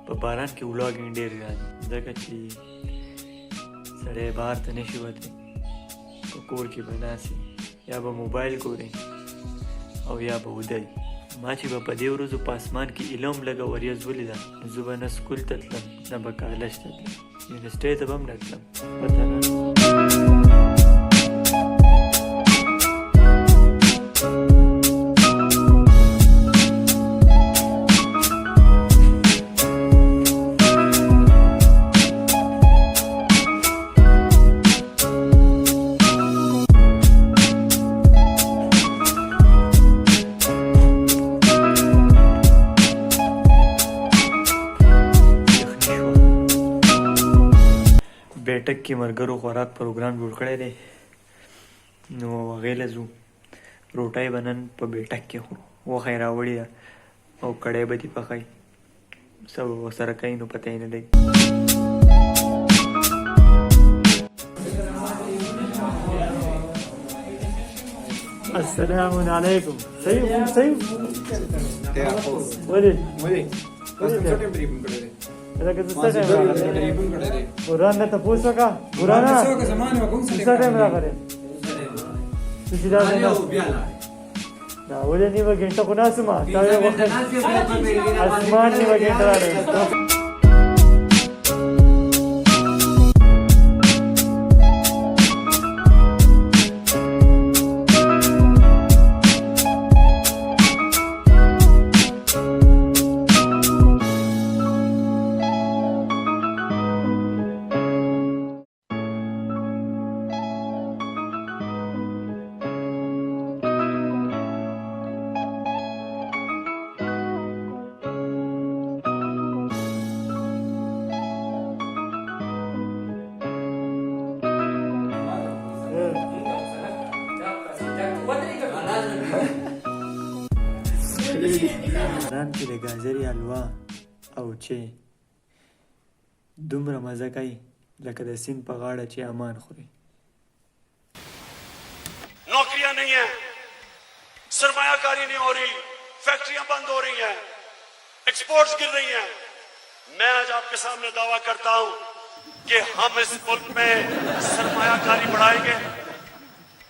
په باران کې ولاګینګ ډېر ګران ځکه چې سړی بهر ته نشي وتلی، په کور کې به ناست یا به موبایل ګورئ او یا به وده. ما چې به په دې ورځو په اسمان کې ایله هم لږه وریځ ولیده نو زه به نه سکول ته تلم نه به کالج ته تلم، یونیورسټۍ ته به هم نه تلم. پته نه بیټک کې ملګرو خوراک پروګرام جوړ کړی دی نو هغې له ځو. روټۍ به نن په بیټک کې خورو، غوښه یې راوړې ده او کړی به دې پخوي، څه به ورسره کوي نو پته یې نه لګي. السلام علیکم. صحیح ولې لکه زه څه ټایم راغلی قرآن نه تپوس وکړه قرآنه څه ټایم راغلی څه چې داسې نه دا ولې نیمه ګنټه خو ناست یم تا یې وخت اسمان نیمه ګنټه راغلی. باران کې د ګازرې حلوا او چای دومره مزه کوي لکه د سیند په غاړه چې امان خوري. नौकरियां नहीं है, सरमायाकारी नहीं हो रही, फैक्ट्रियां बंद हो रही हैं, एक्सपोर्ट्स गिर रही हैं. मैं आज आपके सामने दावा करता हूं कि हम इस मुल्क में सरमायाकारी